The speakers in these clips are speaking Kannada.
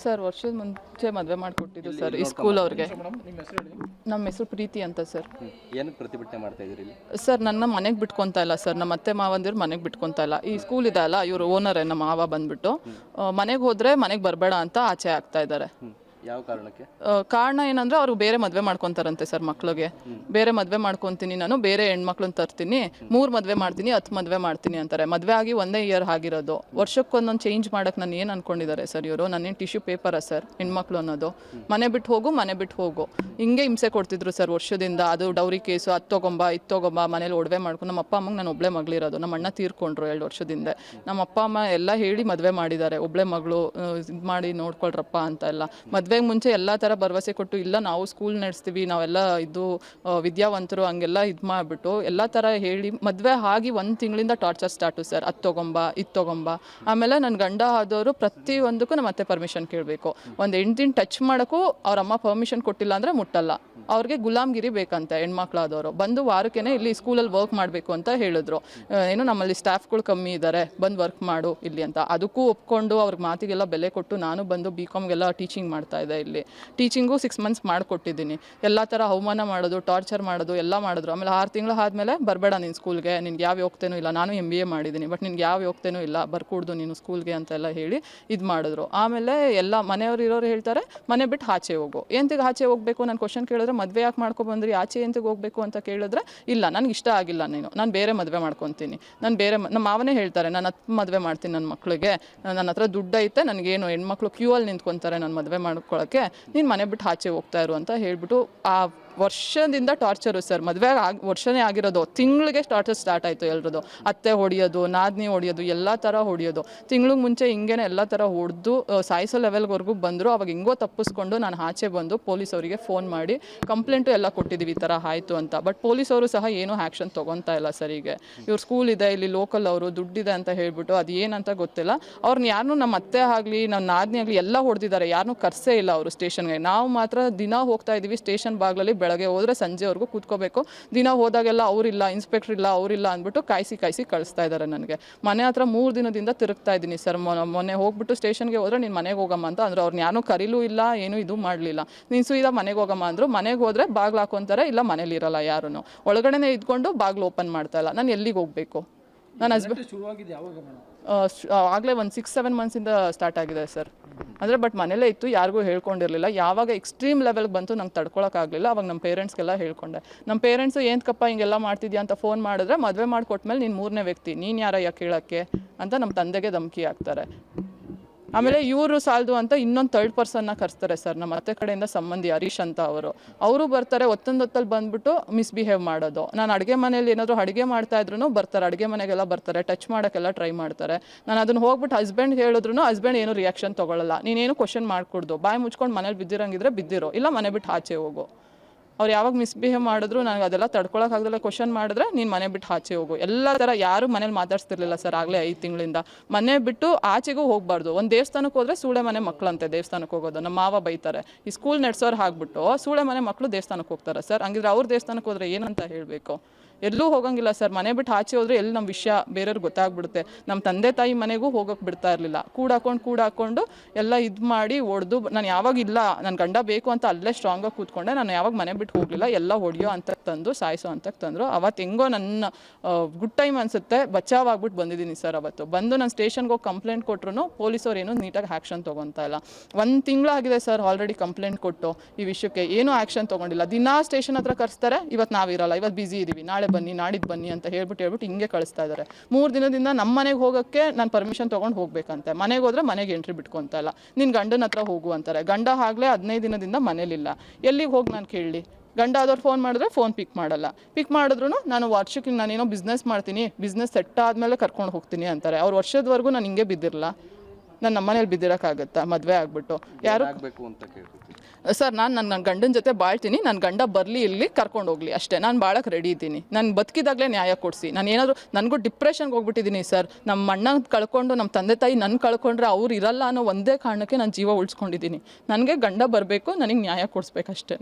ಸರ್ ವರ್ಷದ ಮುಂಚೆ ಮದುವೆ ಮಾಡಿಕೊಟ್ಟಿದ್ದು ಸರ್ ಈ ಸ್ಕೂಲ್ ಅವ್ರಿಗೆ. ನಮ್ಮ ಹೆಸರು ಪ್ರೀತಿ ಅಂತ ಸರ್. ಏನಕ್ಕೆ ಪ್ರತಿಭಟನೆ ಮಾಡ್ತಾ ಇದ್ದೀರಿ? ಸರ್ ನನ್ನ ಮನೆಗೆ ಬಿಟ್ಕೊತಾ ಇಲ್ಲ ಸರ್, ನಮ್ಮ ಅತ್ತೆ ಮಾವಂದಿರು ಮನೆಗೆ ಬಿಟ್ಕೊತಾ ಇಲ್ಲ. ಈ ಸ್ಕೂಲ್ ಇದೆ ಅಲ್ಲ, ಇವರು ಓನರೇ ನಮ್ಮ ಮಾವ ಬಂದ್ಬಿಟ್ಟು ಮನೆಗೆ ಹೋದರೆ ಮನೆಗೆ ಬರಬೇಡ ಅಂತ ಆಚೆ ಆಗ್ತಾ ಇದ್ದಾರೆ. ಯಾವ ಕಾರಣಕ್ಕೆ? ಕಾರಣ ಏನಂದ್ರೆ ಅವ್ರು ಬೇರೆ ಮದುವೆ ಮಾಡ್ಕೊತಾರಂತೆ ಸರ್. ಮಕ್ಳಿಗೆ ಬೇರೆ ಮದುವೆ ಮಾಡ್ಕೊತೀನಿ, ನಾನು ಬೇರೆ ಹೆಣ್ಮಕ್ಳನ್ನ ತರ್ತೀನಿ, 3 ಮದುವೆ ಮಾಡ್ತೀನಿ, 10 ಮದುವೆ ಮಾಡ್ತೀನಿ ಅಂತಾರೆ. ಮದುವೆ ಆಗಿ 1 ಇಯರ್ ಆಗಿರೋದು. ವರ್ಷಕ್ಕೊಂದೊಂದು ಚೇಂಜ್ ಮಾಡಕ್ಕೆ ನಾನು ಏನು ಅನ್ಕೊಂಡಿದ್ದಾರೆ ಸರ್ ಇವರು? ನಾನೇನು ಟಿಶ್ಯೂ ಪೇಪರಾ ಸರ್ ಹೆಣ್ಮಕ್ಳು ಅನ್ನೋದು? ಮನೆ ಬಿಟ್ಟು ಹೋಗು, ಮನೆ ಬಿಟ್ಟು ಹೋಗು, ಹಿಂಗೆ ಹಿಂಸೆ ಕೊಡ್ತಿದ್ರು ಸರ್ ವರ್ಷದಿಂದ. ಅದು ಡೌರಿ ಕೇಸು, ಅದು ತಗೊಂಬ ಮನೇಲಿ ಒಡವೆ ಮಾಡ್ಕೊಂಡು. ನಮ್ಮ ಅಪ್ಪ ಅಮ್ಮಗೆ ನಾನು ಒಬ್ಬಳೇ ಮಗಳಿರೋದು. ನಮ್ಮ ಅಣ್ಣ ತೀರ್ಕೊಂಡ್ರು 2 ವರ್ಷದಿಂದ. ನಮ್ಮ ಅಪ್ಪ ಅಮ್ಮ ಎಲ್ಲ ಹೇಳಿ ಮದುವೆ ಮಾಡಿದ್ದಾರೆ. ಒಬ್ಬಳೇ ಮಗಳು ಇದು ಮಾಡಿ ನೋಡ್ಕೊಳ್ರಪ್ಪ ಅಂತ ಎಲ್ಲ. ಮದುವೆಗೆ ಮುಂಚೆ ಎಲ್ಲ ಥರ ಭರವಸೆ ಕೊಟ್ಟು, ಇಲ್ಲ ನಾವು ಸ್ಕೂಲ್ ನಡೆಸ್ತೀವಿ, ನಾವೆಲ್ಲ ಇದು ವಿದ್ಯಾವಂತರು ಹಂಗೆಲ್ಲ ಇದು ಮಾಡಿಬಿಟ್ಟು ಎಲ್ಲ ಥರ ಹೇಳಿ ಮದುವೆ ಆಗಿ 1 ತಿಂಗಳಿಂದ ಟಾರ್ಚರ್ ಸ್ಟಾರ್ಟು ಸರ್. ಅದು ತಗೊಂಬ, ಇದು ತಗೊಂಬ. ಆಮೇಲೆ ನನ್ನ ಗಂಡ ಆದವರು ಪ್ರತಿಯೊಂದಕ್ಕೂ ನಮ್ಮ ಅತ್ತೆ ಪರ್ಮಿಷನ್ ಕೇಳಬೇಕು. ಒಂದು ಹೆಣ್ತಿನ ಟಚ್ ಮಾಡೋಕ್ಕೂ ಅವ್ರ ಅಮ್ಮ ಪರ್ಮಿಷನ್ ಕೊಟ್ಟಿಲ್ಲ ಅಂದರೆ ಮುಟ್ಟಲ್ಲ. ಅವ್ರಿಗೆ ಗುಲಾಮ್ಗಿರಿ ಬೇಕಂತೆ ಹೆಣ್ಮಕ್ಳಾದವರು. ಬಂದು ವಾರಕ್ಕೇ ಇಲ್ಲಿ ಸ್ಕೂಲಲ್ಲಿ ವರ್ಕ್ ಮಾಡಬೇಕು ಅಂತ ಹೇಳಿದ್ರು. ಏನು ನಮ್ಮಲ್ಲಿ ಸ್ಟಾಫ್ಗಳು ಕಮ್ಮಿ ಇದ್ದಾರೆ, ಬಂದು ವರ್ಕ್ ಮಾಡು ಇಲ್ಲಿ ಅಂತ. ಅದಕ್ಕೂ ಒಪ್ಕೊಂಡು ಅವ್ರಿಗೆ ಮಾತಿಗೆಲ್ಲ ಬೆಲೆ ಕೊಟ್ಟು ನಾನು ಬಂದು BComಗೆಲ್ಲ ಟೀಚಿಂಗ್ ಮಾಡ್ತಾ ಇದ್ದೆ. ಇಲ್ಲಿ ಟೀಚಿಂಗು 6 ಮಂತ್ಸ್ ಮಾಡಿಕೊಟ್ಟಿದ್ದೀನಿ. ಎಲ್ಲ ಥರ ಅವಮಾನ ಮಾಡೋದು, ಟಾರ್ಚರ್ ಮಾಡೋದು ಎಲ್ಲ ಮಾಡಿದ್ರು. ಆಮೇಲೆ 6 ತಿಂಗಳು ಆದಮೇಲೆ ಬರಬೇಡ ನೀನು ಸ್ಕೂಲ್ಗೆ, ನಿನ್ಗೆ ಯಾವ ಯೋಗ್ಯತೆನೂ ಇಲ್ಲ. ನಾನು MBA ಮಾಡಿದ್ದೀನಿ, ಬಟ್ ನಿನ್ಗೆ ಯಾವ ಯೋಗ್ಯತೆನೂ ಇಲ್ಲ, ಬರ್ಕೂಡ್ದು ನೀನು ಸ್ಕೂಲ್ಗೆ ಅಂತೆಲ್ಲ ಹೇಳಿ ಇದು ಮಾಡಿದ್ರು. ಆಮೇಲೆ ಎಲ್ಲ ಮನೆಯವ್ರು ಇರೋರು ಹೇಳ್ತಾರೆ ಮನೆ ಬಿಟ್ಟು ಆಚೆ ಹೋಗು. ಎಂತಿಗೆ ಆಚೆ ಹೋಗಬೇಕು? ನಾನು ಕ್ವಶನ್ ಕೇಳಿದ್ರೆ ಮದುವೆ ಯಾಕೆ ಮಾಡ್ಕೊಬಂದ್ರಿ, ಆಚೆ ಎಂತಿಗೆ ಹೋಗಬೇಕು ಅಂತ ಕೇಳಿದ್ರೆ, ಇಲ್ಲ ನನಗೆ ಇಷ್ಟ ಆಗಿಲ್ಲ ನೀನು, ನಾನು ಬೇರೆ ಮದುವೆ ಮಾಡ್ಕೊತೀನಿ, ನಾನು ಬೇರೆ ನಮ್ಮ ಮಾವನೇ ಹೇಳ್ತಾರೆ ನಾನು 10 ಮದುವೆ ಮಾಡ್ತೀನಿ ನನ್ನ ಮಕ್ಕಳಿಗೆ, ನನ್ನ ಹತ್ರ ದುಡ್ಡು ಐತೆ, ನನಗೇನು ಹೆಣ್ಮಕ್ಳು ಕ್ಯೂ ಅಲ್ಲಿ ನಿಂತ್ಕೊತಾರೆ ನಾನು ಮದುವೆ ಮಾಡ್ಕೊಳ್ಳೋಕ್ಕೆ, ನೀನು ಮನೆ ಬಿಟ್ಟು ಆಚೆ ಹೋಗ್ತಾ ಇರು ಅಂತ ಹೇಳ್ಬಿಟ್ಟು ಆ ವರ್ಷದಿಂದ ಟಾರ್ಚರು ಸರ್. ಮದುವೆ ವರ್ಷನೇ ಆಗಿರೋದು, ತಿಂಗಳಿಗೆ ಟಾರ್ಚರ್ ಸ್ಟಾರ್ಟ್ ಆಯಿತು ಎಲ್ರದ್ದು. ಅತ್ತೆ ಹೊಡಿಯೋದು, ನಾದಿನಿ ಹೊಡಿಯೋದು, ಎಲ್ಲ ಥರ ಹೊಡಿಯೋದು. ತಿಂಗಳಿಗೆ ಮುಂಚೆ ಹಿಂಗೇನೆ ಎಲ್ಲ ಥರ ಹೊಡೆದು ಸಾಯಿಸೋ ಲೆವೆಲ್ವರೆಗೂ ಬಂದರು. ಅವಾಗ ಹಿಂಗೋ ತಪ್ಪಿಸ್ಕೊಂಡು ನಾನು ಆಚೆ ಬಂದು ಪೊಲೀಸವರಿಗೆ ಫೋನ್ ಮಾಡಿ ಕಂಪ್ಲೇಂಟು ಎಲ್ಲ ಕೊಟ್ಟಿದ್ದೀವಿ ಈ ಥರ ಆಯಿತು ಅಂತ. ಬಟ್ ಪೊಲೀಸವರು ಸಹ ಏನೂ ಆ್ಯಕ್ಷನ್ ತೊಗೊತಾ ಇಲ್ಲ ಸರಿಗೆ. ಇವ್ರು ಸ್ಕೂಲ್ ಇದೆ ಇಲ್ಲಿ ಲೋಕಲ್, ಅವರು ದುಡ್ಡಿದೆ ಅಂತ ಹೇಳ್ಬಿಟ್ಟು ಅದು ಏನಂತ ಗೊತ್ತಿಲ್ಲ. ಅವ್ರನ್ನ ಯಾರನ್ನೂ ನಮ್ಮ ಅತ್ತೆ ಆಗಲಿ ನಮ್ಮ ನಾದಿನಿ ಆಗಲಿ ಎಲ್ಲ ಹೊಡೆದಿದ್ದಾರೆ, ಯಾರನ್ನೂ ಕರ್ಸೇ ಇಲ್ಲ ಅವರು ಸ್ಟೇಷನ್ಗೆ. ನಾವು ಮಾತ್ರ ದಿನ ಹೋಗ್ತಾ ಇದ್ದೀವಿ ಸ್ಟೇಷನ್ ಬಾಗ್ಲಲ್ಲಿ. ಬೆಳಗ್ಗೆ ಹೋದರೆ ಸಂಜೆವರೆಗೂ ಕೂತ್ಕೋಬೇಕು. ದಿನ ಹೋದಾಗೆಲ್ಲ ಅವರಿಲ್ಲ, ಇನ್ಸ್ಪೆಕ್ಟರ್ ಇಲ್ಲ, ಅವರಿಲ್ಲ ಅಂದ್ಬಿಟ್ಟು ಕಾಯಿಸಿ ಕಳಿಸ್ತಾ ಇದ್ದಾರೆ ನನಗೆ. ಮನೆ ಹತ್ರ 3 ದಿನದಿಂದ ತಿರುಗ್ತಾ ಇದ್ದೀನಿ ಸರ್. ಮೊನ್ನೆ ಹೋಗ್ಬಿಟ್ಟು ಸ್ಟೇಷನ್ಗೆ ಹೋದರೆ ನೀನು ಮನೆಗೆ ಹೋಗಮ್ಮ ಅಂತ ಅಂದರು. ಅವ್ರನ್ನ ಯಾರೂ ಕರೀಲೂ ಇಲ್ಲ, ಏನೂ ಇದು ಮಾಡಲಿಲ್ಲ. ನೀನು ಸೀದಾ ಮನೆಗೆ ಹೋಗಮ್ಮ ಅಂದರು. ಮನೆಗೆ ಹೋದರೆ ಬಾಗ್ಲು ಹಾಕೊಂತಾರೆ, ಇಲ್ಲ ಮನೇಲಿ ಇರಲ್ಲ ಯಾರೂ. ಒಳಗಡೆ ಇದ್ಕೊಂಡು ಬಾಗ್ಲು ಓಪನ್ ಮಾಡ್ತಾ ಇಲ್ಲ. ನಾನು ಎಲ್ಲಿಗೆ ಹೋಗಬೇಕು? ನನ್ನ ಹಸ್ಬೆಂಡ್ ಆಗಲೇ ಒಂದು 6-7 ಮಂತ್ಸಿಂದ ಸ್ಟಾರ್ಟ್ ಆಗಿದೆ ಸರ್. ಅಂದರೆ ಬಟ್ ಮನೇಲೇ ಇತ್ತು, ಯಾರಿಗೂ ಹೇಳ್ಕೊಂಡಿರಲಿಲ್ಲ. ಯಾವಾಗ ಎಕ್ಸ್ಟ್ರೀಮ್ ಲೆವೆಲ್ಗೆ ಬಂತು ನಂಗೆ ತಡ್ಕೊಳಕ್ಕಾಗಲಿಲ್ಲ. ಅವಾಗ ನಮ್ಮ ಪೇರೆಂಟ್ಸ್ಗೆಲ್ಲ ಹೇಳ್ಕೊಂಡೆ. ನಮ್ಮ ಪೇರೆಂಟ್ಸು ಏನಕ್ಕಪ್ಪ ಹಿಂಗೆಲ್ಲ ಮಾಡ್ತಿದ್ಯಾ ಅಂತ ಫೋನ್ ಮಾಡಿದ್ರೆ, ಮದುವೆ ಮಾಡಿಕೊಟ್ಮೇಲೆ ನೀನು 3ನೇ ವ್ಯಕ್ತಿ, ನೀನು ಯಾರಯ್ಯ ಕೇಳೋಕ್ಕೆ ಅಂತ ನಮ್ಮ ತಂದೆಗೆ ಧಮಕಿ ಹಾಕ್ತಾರೆ. ಆಮೇಲೆ ಇವರು ಸಾಲದು ಅಂತ ಇನ್ನೊಂದು 3rd ಪರ್ಸನ್ನ ಕರೆಸ್ತಾರೆ ಸರ್. ನಮ್ಮ ಅತ್ತೆ ಕಡೆಯಿಂದ ಸಂಬಂಧಿ ಹರೀಶ್ ಅಂತ ಅವರು ಬರ್ತಾರೆ. ಹೊತ್ತಲ್ಲಿ ಬಂದ್ಬಿಟ್ಟು ಮಿಸ್ಬಿಹೇವ್ ಮಾಡೋದು. ನಾನು ಅಡುಗೆ ಮನೇಲಿ ಏನಾದರೂ ಅಡುಗೆ ಮಾಡ್ತಾ ಇದ್ರು ಬರ್ತಾರೆ, ಅಡುಗೆ ಮನೆಗೆಲ್ಲ ಬರ್ತಾರೆ, ಟಚ್ ಮಾಡೋಕ್ಕೆಲ್ಲ ಟ್ರೈ ಮಾಡ್ತಾರೆ. ನಾನು ಅದನ್ನು ಹೋಗ್ಬಿಟ್ಟು ಹಸ್ಬೆಂಡ್ ಹೇಳಿದ್ರು ಹಸ್ಬೆಂಡ್ ಏನು ರಿಯಾಕ್ಷನ್ ತೊಗೊಳ್ಳಲ್ಲ. ನೀನೇನು ಕ್ವಶನ್ ಮಾಡ್ಕೊಡ್ದು, ಬಾಯಿ ಮುಚ್ಕೊಂಡು ಮನೇಲಿ ಬಿದ್ದಿರಂಗಿದ್ರೆ ಬಿದ್ದಿರೋ, ಇಲ್ಲ ಮನೆ ಬಿಟ್ಟು ಆಚೆ ಹೋಗು. ಅವ್ರು ಯಾವಾಗ ಮಿಸ್ಬಿಹೇವ್ ಮಾಡಿದ್ರು ನನಗೆ ಅದೆಲ್ಲ ತಡ್ಕೊಳಕ್ಕಾಗದಲ್ಲ. ಕ್ವಶನ್ ಮಾಡಿದ್ರೆ ನೀನು ಮನೆ ಬಿಟ್ಟು ಆಚೆ ಹೋಗು. ಎಲ್ಲ ಥರ ಯಾರು ಮನೇಲಿ ಮಾತಾಡ್ಸ್ತಿರ್ಲಿಲ್ಲ ಸರ್ ಆಗಲೇ 5 ತಿಂಗಳಿಂದ. ಮನೆ ಬಿಟ್ಟು ಆಚೆಗೂ ಹೋಗಬಾರ್ದು. ಒಂದು ದೇವಸ್ಥಾನಕ್ಕೆ ಹೋದರೆ ಸೂಳೆ ಮನೆ ಮಕ್ಕಳಂತೆ ದೇವಸ್ಥಾನಕ್ಕೆ ಹೋಗೋದು. ನಮ್ಮ ಮಾವ ಬೈತಾರೆ. ಈ ಸ್ಕೂಲ್ ನಡೆಸೋರು ಹಾಕ್ಬಿಟ್ಟು ಸೂಳೆ ಮನೆ ಮಕ್ಕಳು ದೇವಸ್ಥಾನಕ್ಕೆ ಹೋಗ್ತಾರೆ ಸರ್. ಹಂಗಿದ್ರೆ ಅವ್ರ ದೇವಸ್ಥಾನಕ್ಕೆ ಹೋದರೆ ಏನಂತ ಹೇಳಬೇಕು? ಎಲ್ಲೂ ಹೋಗಂಗಿಲ್ಲ ಸರ್. ಮನೆ ಬಿಟ್ಟು ಆಚೆ ಹೋದರೆ ಎಲ್ಲಿ ನಮ್ಮ ವಿಷಯ ಬೇರೆಯವ್ರಿಗೆ ಗೊತ್ತಾಗ್ಬಿಡುತ್ತೆ. ನಮ್ಮ ತಂದೆ ತಾಯಿ ಮನೆಗೂ ಹೋಗೋಕ್ಕೆ ಬಿಡ್ತಾ ಇರಲಿಲ್ಲ. ಕೂಡಾಕೊಂಡು ಎಲ್ಲ ಇದು ಮಾಡಿ ಹೊಡೆದು. ನಾನು ಯಾವಾಗ ಇಲ್ಲ ನನ್ನ ಗಂಡ ಬೇಕು ಅಂತ ಅಲ್ಲೇ ಸ್ಟ್ರಾಂಗಾಗಿ ಕೂತ್ಕೊಂಡೆ. ನಾನು ಯಾವಾಗ ಮನೆ ಬಿಟ್ಟು ಹೋಗಲಿಲ್ಲ. ಎಲ್ಲ ಹೊಡೆಯೋ ಅಂತ ತಂದು ಸಾಯಿಸೋ ಅಂತ ತಂದರು. ಅವತ್ತು ಹೆಂಗೋ ನನ್ನ ಗುಡ್ ಟೈಮ್ ಅನಿಸುತ್ತೆ, ಬಚಾವಾಗ್ಬಿಟ್ಟು ಬಂದಿದ್ದೀನಿ ಸರ್. ಅವತ್ತು ಬಂದು ನಾನು ಸ್ಟೇಷನ್ಗೆ ಹೋಗಿ ಕಂಪ್ಲೇಂಟ್ ಕೊಟ್ಟರು ಪೊಲೀಸವ್ರು ಏನೂ ನೀಟಾಗಿ ಆ್ಯಕ್ಷನ್ ತೊಗೊತಾ ಇಲ್ಲ. 1 ತಿಂಗಳಾಗಿದೆ ಸರ್ ಆಲ್ರೆಡಿ ಕಂಪ್ಲೇಂಟ್ ಕೊಟ್ಟು. ಈ ವಿಷಯಕ್ಕೆ ಏನೂ ಆ್ಯಕ್ಷನ್ ತೊಗೊಂಡಿಲ್ಲ. ದಿನಾ ಸ್ಟೇಷನ್ ಹತ್ರ ಕರೆಸ್ತಾರೆ. ಇವತ್ತು ನಾವಿರಲ್ಲ, ಇವತ್ತು ಬ್ಯುಸಿ ಇದ್ದೀವಿ, ನಾಳೆ ಬನ್ನಿ, ನಾಡಿದ್ದು ಬನ್ನಿ ಅಂತ ಹೇಳ್ಬಿಟ್ಟು ಹಿಂಗೆ ಕಳಿಸ್ತಾ ಇದ್ದಾರೆ. 3 ದಿನದಿಂದ ನಮ್ಮ ಮನೆಗೆ ಹೋಗೋಕ್ಕೆ ನಾನು ಪರ್ಮಿಷನ್ ತೊಗೊಂಡು ಹೋಗ್ಬೇಕಂತೆ. ಮನೆಗೆ ಹೋದರೆ ಮನೆಗೆ ಎಂಟ್ರಿ ಬಿಟ್ಕೊತಾ ಇಲ್ಲ. ನಿನ್ನ ಗಂಡನ ಹತ್ರ ಹೋಗು ಅಂತಾರೆ. ಗಂಡ ಆಗಲೇ 15 ದಿನದಿಂದ ಮನೇಲಿಲ್ಲ. ಎಲ್ಲಿಗೆ ಹೋಗಿ ನಾನು ಕೇಳಲಿ? ಗಂಡ ಆದವ್ರು ಫೋನ್ ಮಾಡಿದ್ರೆ ಫೋನ್ ಪಿಕ್ ಮಾಡಲ್ಲ. ಪಿಕ್ ಮಾಡಿದ್ರು ನಾನು ವರ್ಷಕ್ಕೆ ನಾನೇನೋ ಬಿಸ್ನೆಸ್ ಮಾಡ್ತೀನಿ, ಬಿಸ್ನೆಸ್ ಸೆಟ್ ಆದಮೇಲೆ ಕರ್ಕೊಂಡು ಹೋಗ್ತೀನಿ ಅಂತಾರೆ. ಅವ್ರು ವರ್ಷದವರೆಗೂ ನಾನು ಹಿಂಗೆ ಬಿದ್ದಿರಲ್ಲ. ನಾನು ನಮ್ಮನೇಲಿ ಬಿದ್ದಿರೋಕ್ಕಾಗತ್ತಾ ಮದುವೆ ಆಗ್ಬಿಟ್ಟು? ಯಾರು ಸರ್? ನಾನು ನನ್ನ ಗಂಡನ ಜೊತೆ ಬಾಳ್ತೀನಿ. ನನ್ನ ಗಂಡ ಬರಲಿ, ಇಲ್ಲಿ ಕರ್ಕೊಂಡು ಹೋಗಲಿ ಅಷ್ಟೇ. ನಾನು ಬಾಳಕ್ಕೆ ರೆಡಿ ಇದ್ದೀನಿ. ನಾನು ಬದುಕಿದಾಗಲೇ ನ್ಯಾಯ ಕೊಡಿಸಿ. ನಾನು ಏನಾದರೂ ನನಗೂ ಡಿಪ್ರೆಷನ್ಗೆ ಹೋಗ್ಬಿಟ್ಟಿದ್ದೀನಿ ಸರ್. ನಮ್ಮ ಅಣ್ಣ ಕಳ್ಕೊಂಡು, ನಮ್ಮ ತಂದೆ ತಾಯಿ ನನ್ನ ಕಳ್ಕೊಂಡ್ರೆ ಅವ್ರು ಇರಲ್ಲ ಅನ್ನೋ ಒಂದೇ ಕಾರಣಕ್ಕೆ ನಾನು ಜೀವ ಉಳಿಸ್ಕೊಂಡಿದ್ದೀನಿ. ನನಗೆ ಗಂಡ ಬರಬೇಕು, ನನಗೆ ನ್ಯಾಯ ಕೊಡಿಸ್ಬೇಕಷ್ಟೇ.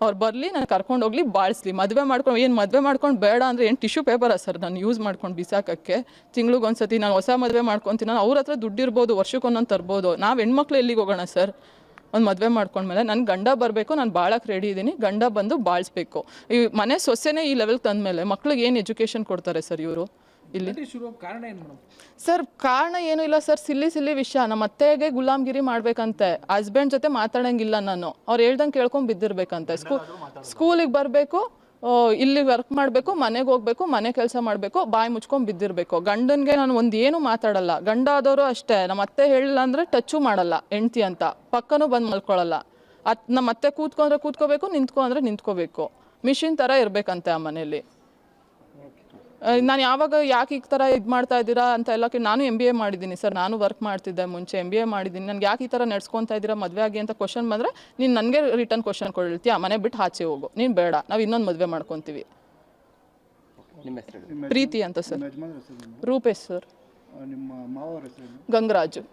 ಅವ್ರು ಬರಲಿ, ನಾನು ಕರ್ಕೊಂಡು ಹೋಗ್ಲಿ, ಬಾಳಿಸ್ಲಿ. ಮದುವೆ ಮಾಡ್ಕೊಂಡು ಏನು ಮದುವೆ ಮಾಡ್ಕೊಂಡು ಬೇಡ ಅಂದರೆ ಏನು ಟಿಶ್ಯೂ ಪೇಪರಾ ಸರ್ ನಾನು ಯೂಸ್ ಮಾಡ್ಕೊಂಡು ಬಿಸಾಕಕ್ಕೆ? ತಿಂಗ್ಳಿಗೊಂದ್ಸತಿ ನಾನು ಹೊಸ ಮದುವೆ ಮಾಡ್ಕೊತೀನಿ, ನಾನು ಅವ್ರ ಹತ್ರ ದುಡ್ಡಿರ್ಬೋದು, ವರ್ಷಕ್ಕೊಂದೊಂದು ತರ್ಬೋದು. ನಾವು ಹೆಣ್ಮಕ್ಳು ಎಲ್ಲಿಗೆ ಹೋಗೋಣ ಸರ್? ಒಂದು ಮದುವೆ ಮಾಡ್ಕೊಂಡ್ಮೇಲೆ ನನ್ನ ಗಂಡ ಬರಬೇಕು, ನಾನು ಬಾಳಕ್ಕೆ ರೆಡಿ ಇದ್ದೀನಿ, ಗಂಡ ಬಂದು ಬಾಳಿಸ್ಬೇಕು. ಈ ಮನೆ ಸೊಸೆನೇ ಈ ಲೆವೆಲ್ಗೆ ತಂದಮೇಲೆ ಮಕ್ಳಿಗೆ ಏನು ಎಜುಕೇಷನ್ ಕೊಡ್ತಾರೆ ಸರ್ ಇವರು ಇಲ್ಲಿ? ಸರ್ ಕಾರಣ ಏನೂ ಇಲ್ಲ ಸರ್, ಸಿಲ್ಲಿ ವಿಷಯ. ನಮ್ಮ ಅತ್ತೆಗೆ ಗುಲಾಮ್ಗಿರಿ ಮಾಡ್ಬೇಕಂತೆ, ಹಸ್ಬೆಂಡ್ ಜೊತೆ ಮಾತಾಡೋಂಗಿಲ್ಲ ನಾನು, ಅವ್ರು ಹೇಳ್ದಂಗೆ ಕೇಳ್ಕೊಂಡು ಬಿದ್ದಿರ್ಬೇಕಂತೆ. ಸ್ಕೂಲಿಗೆ ಬರಬೇಕು, ಇಲ್ಲಿ ವರ್ಕ್ ಮಾಡಬೇಕು, ಮನೆಗೆ ಹೋಗ್ಬೇಕು, ಮನೆ ಕೆಲಸ ಮಾಡಬೇಕು, ಬಾಯಿ ಮುಚ್ಕೊಂಡು ಬಿದ್ದಿರಬೇಕು. ಗಂಡನಿಗೆ ನಾನು ಒಂದು ಏನು ಮಾತಾಡಲ್ಲ. ಗಂಡ ಆದವರು ಅಷ್ಟೇ, ನಮ್ಮ ಅತ್ತೆ ಹೇಳಿಲ್ಲ ಅಂದರೆ ಟಚ್ಚು ಮಾಡಲ್ಲ ಹೆಂಡ್ತಿ ಅಂತ, ಪಕ್ಕನೂ ಬಂದು ಮಲ್ಕೊಳ್ಳಲ್ಲ. ನಮ್ಮ ಅತ್ತೆ ಕೂತ್ಕೊಂಡ್ರೆ ಕೂತ್ಕೋಬೇಕು, ನಿಂತ್ಕೊಂಡ್ರೆ ನಿಂತ್ಕೋಬೇಕು. ಮಿಷಿನ್ ಥರ ಇರಬೇಕಂತೆ ಆ ಮನೇಲಿ. ನಾನು ಯಾವಾಗ ಯಾಕೆ ಈ ಥರ ಇದು ಮಾಡ್ತಾ ಇದ್ದೀರಾ ಅಂತ ಎಲ್ಲ ನಾನು MBA ಮಾಡಿದ್ದೀನಿ ಸರ್, ನಾನು ವರ್ಕ್ ಮಾಡ್ತಿದ್ದೆ ಮುಂಚೆ, MBA ಮಾಡಿದ್ದೀನಿ. ನನಗೆ ಯಾಕೆ ಈ ಥರ ನಡ್ಸ್ಕೊತಾ ಇದ್ದೀರಾ ಮದುವೆ ಆಗಿ ಅಂತ ಕ್ವಶನ್ ಬಂದರೆ, ನೀನು ನನಗೆ ರಿಟರ್ನ್ ಕ್ವಶನ್ ಕೊಡ್ತೀಯಾ, ಮನೆ ಬಿಟ್ಟು ಆಚೆ ಹೋಗು, ನೀನು ಬೇಡ, ನಾವು ಇನ್ನೊಂದು ಮದುವೆ ಮಾಡ್ಕೊತೀವಿ. ನಿಮ್ಮ ಹೆಸರು? ಪ್ರೀತಿ ಅಂತ ಸರ್. ರೂಪೇಶ್ ಸರ್. ಗಂಗರಾಜು.